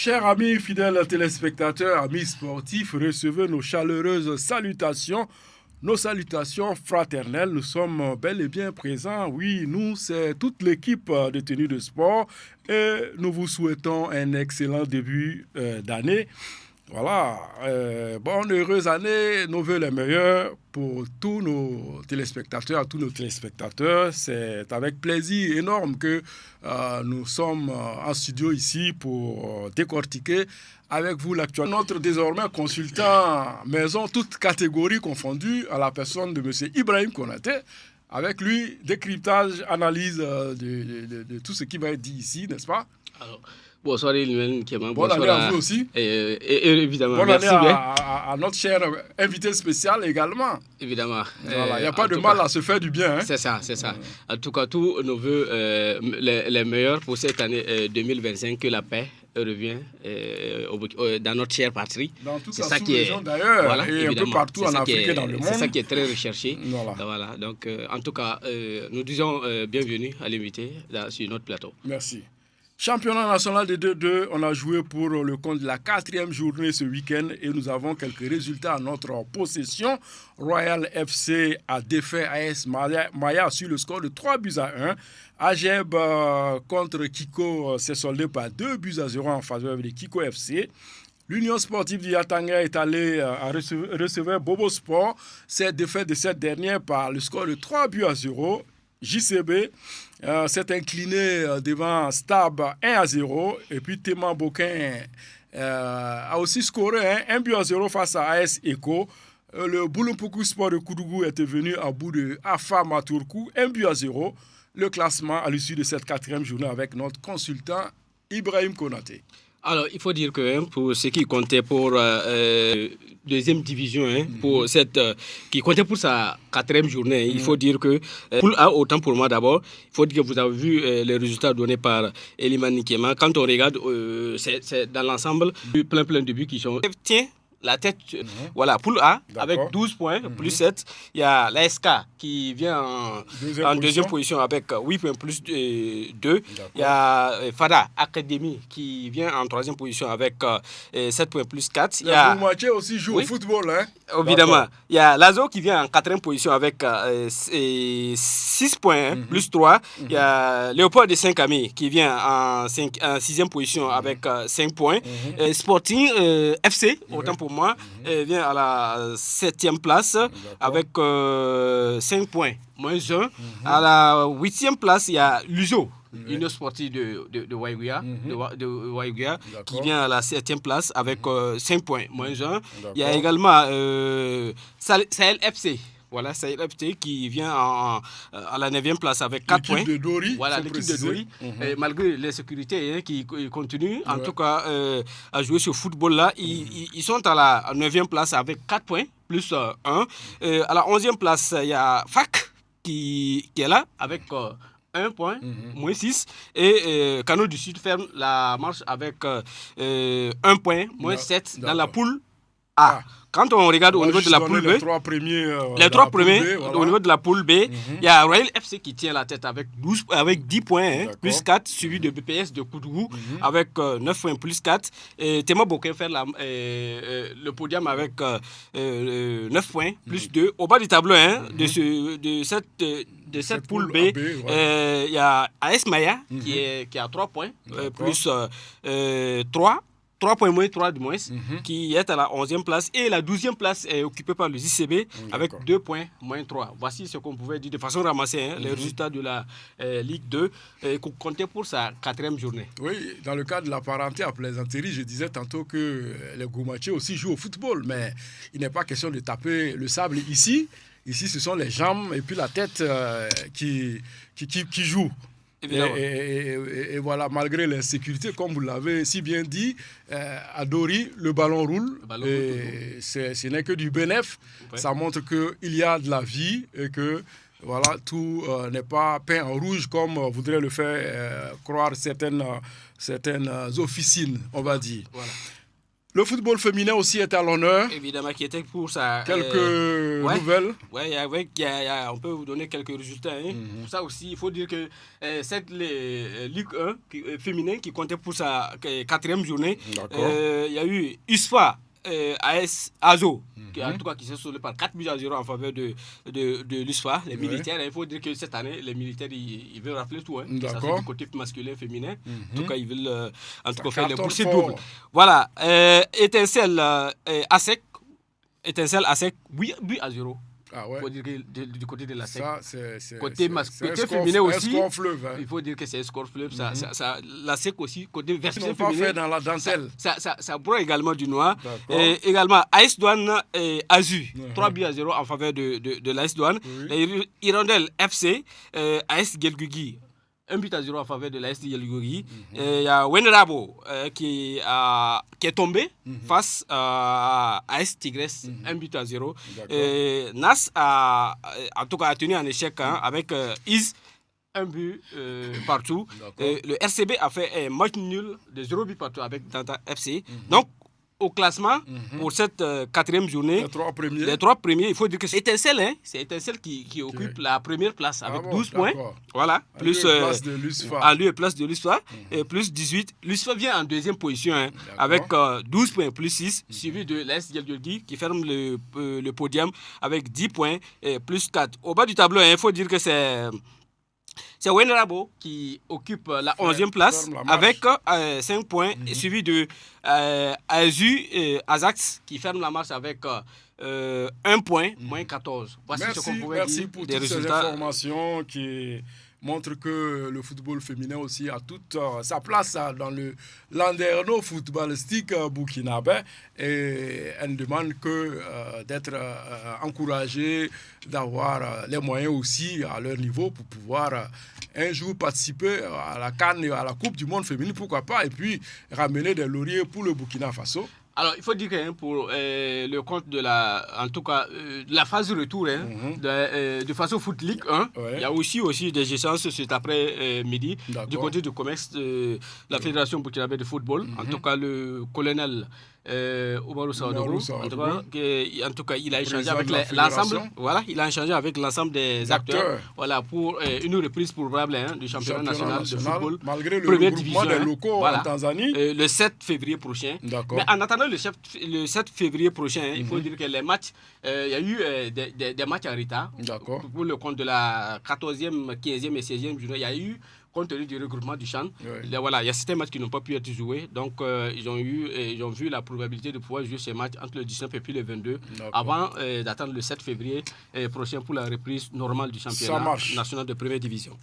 Chers amis fidèles téléspectateurs, amis sportifs, recevez nos chaleureuses salutations. Nos salutations fraternelles, nous sommes bel et bien présents. Oui, nous, c'est toute l'équipe de tenue de sport et nous vous souhaitons un excellent début d'année. Voilà, bonne heureuse année, nos vœux les meilleurs pour tous nos téléspectateurs. C'est avec plaisir énorme que nous sommes en studio ici pour décortiquer avec vous l'actualité. Notre désormais consultant maison, toutes catégories confondues, à la personne de M. Ibrahim Konaté. Avec lui, décryptage, analyse de tout ce qui va être dit ici, n'est-ce pas? Alors, bonsoir Elimel Kéman. Bonne année à vous aussi. Évidemment. Bonne Merci année bien. À notre cher invité spécial également. Évidemment. Voilà, il n'y a pas de mal à se faire du bien. Hein? C'est ça. En tout cas, tous nos voeux les meilleurs pour cette année 2025, que la paix revient dans notre chère patrie. Dans toute la sous-région d'ailleurs, voilà, et un peu partout en Afrique et dans le monde. C'est ça qui est très recherché. Voilà. Donc, en tout cas, nous disons bienvenue à l'invité sur notre plateau. Merci. Championnat national de 2-2, on a joué pour le compte de la 4e journée ce week-end et nous avons quelques résultats à notre possession. Royal FC a défait AS Maya sur le score de 3-1. Ageb contre Kiko s'est soldé par 2-0 en faveur de Kiko FC. L'Union sportive du Yatanga est allée recevoir Bobo Sport. C'est défait de cette dernière par le score de 3-0. JCB s'est incliné devant Stab 1-0 et puis Théma Boquin a aussi scoré 1-0 face à AS Eco. Le Boulumpuku Sport de Koudougou était venu à bout de Afa Maturkou 1-0. Le classement à l'issue de cette 4e journée avec notre consultant Ibrahim Konaté. Alors, il faut dire que pour ce qui comptait pour deuxième division, pour qui comptait pour sa 4e journée, il faut dire que, poule A, autant pour moi d'abord, il faut dire que vous avez vu les résultats donnés par Eliman Nikema. Quand on regarde, c'est dans l'ensemble plein de buts qui sont... Tiens, la tête, voilà, poule A, avec 12 points, plus 7. Il y a l'ASK qui vient en deuxième position avec 8 points, plus 2. Il y a Fada Academy qui vient en 3e position avec 7 points, plus 4. Il y a Goumaché aussi joue au football. Hein? Évidemment. Il y a Lazo qui vient en 4e position avec 6 points, plus 3. Il y a Léopold de Saint-Camille qui vient en 6e position avec 5 points. Sporting FC, autant pour moi, vient à la 7e place avec 5 points, moins 1. À la 8e place, il y a Luso, Union sportive de Waïguia, qui vient à la 7e place avec 5 points, moins 1. Il y a également Sahel FC. Voilà, Sahel FC qui vient à la 9e place avec 4 points. L'équipe de Dori. Voilà, l'équipe de Dori. Malgré l'insécurité qui continue, en tout cas, à jouer ce football-là, ils sont à la 9e place avec 4 points, plus 1. À la 11e place, il y a FAC qui est là avec 1 point, moins 6. Et Cano du Sud ferme la marche avec 1 point, moins 7 dans la poule A. Quand on regarde au niveau de la poule B, les trois premiers au niveau de la poule B, il y a Royal FC qui tient la tête avec 10 points, plus 4, suivi de BPS de Koudougou avec 9 points, plus 4. Et Théma Boquin fait le podium avec 9 points, plus 2. Au bas du tableau de cette poule B, il y a AS Maya qui a 3 points, plus 3 points moins 3 de moins, qui est à la 11e place. Et la 12e place est occupée par le JCB avec 2 points moins 3. Voici ce qu'on pouvait dire de façon ramassée, les résultats de la Ligue 2, qu'on comptait pour sa 4e journée. Oui, dans le cadre de la parenté à plaisanterie, je disais tantôt que les Goumaché aussi jouent au football, mais il n'est pas question de taper le sable ici. Ici, ce sont les jambes et puis la tête qui jouent. Et voilà, malgré l'insécurité, comme vous l'avez si bien dit, à Dori, le ballon roule. Ce n'est que du bénéfice. Ouais. Ça montre qu'il y a de la vie et que voilà, tout n'est pas peint en rouge comme voudraient le faire croire certaines officines, on va dire. Voilà. Le football féminin aussi est à l'honneur. Évidemment, qui était pour ça. Quelques nouvelles. Oui, on peut vous donner quelques résultats. Pour ça aussi, il faut dire que cette Ligue 1 féminin qui comptait pour sa 4e journée, il y a eu USFA. AS Azo, qui s'est sauvé par 4-0 en faveur de l'USFA, les militaires. Il faut dire que cette année, les militaires, ils veulent rappeler tout. Que ça soit du côté masculin, féminin. En tout cas, ils veulent faire les bouchées doubles. Voilà. Étincelle ASEC, 8-0. Ah ouais. Il faut dire que du côté de la SEC. Côté féminin aussi. Score fleuve, il faut dire que c'est un score fleuve. La SEC aussi, côté version féminin. Ils n'ont pas fait dans la dentelle. Ça broie également du noir. Et également, AS Douane et Azu. 3-0 en faveur de l'AS Douane. Les Hirondelles FC, AS Gelgugi. 1-0 en faveur de l'AS Gelgugi. Il y a Wenrabo qui est tombé face à AS Tigresse, 1-0. Nas a tenu en échec avec Is, 1 but partout. Le RCB a fait un match nul de 0 but partout avec Tanta FC. Donc, au classement, pour cette 4e journée, les 3 premiers, il faut dire que c'est Étincelle, c'est Étincelle qui occupe la première place avec 12 points. Voilà, plus place de l'USFA. En lieu et place de l'USFA, et plus 18. L'USFA vient en 2e position avec 12 points plus 6, suivi de l'AS Gelgugi qui ferme le podium avec 10 points et plus 4. Au bas du tableau, il faut dire que c'est Wenrabo qui occupe la 11e place avec 5 points, suivi de Azu et Ajax qui ferme la marche avec 1 point, moins 14. Voici ce qu'on pouvait dire pour des toutes résultats. ces informations qui montrent que le football féminin aussi a toute sa place dans le landerneau footballistique burkinabé, et elle ne demande que d'être encouragée, d'avoir les moyens aussi à leur niveau pour pouvoir un jour participer à la CAN et à la Coupe du Monde féminine, pourquoi pas, et puis ramener des lauriers pour le Burkina Faso. Alors, il faut dire que pour le compte de la phase de retour de Faso Foot League 1, il y a aussi des échanges cet après-midi du côté du commerce de la Fédération burkinabé de football. En tout cas, le colonel Oumarou Saoudou, en tout cas, il a échangé avec l'ensemble. Voilà, il a échangé avec l'ensemble des acteurs. Voilà, pour une reprise probable du championnat national de football. Malgré le première regroupement division, des locaux en Tanzanie. Le 7 février prochain. Mais en attendant le 7 février prochain, il faut dire que les matchs, il y a eu des matchs en retard. Pour le compte de la 14e, 15e et 16e journée, il y a eu, compte tenu du regroupement du CHAN, il y a certains matchs qui n'ont pas pu être joués. Donc, ils ont vu la probabilité de pouvoir jouer ces matchs entre le 19 et puis le 22, avant d'attendre le 7 février prochain pour la reprise normale du championnat national de première division.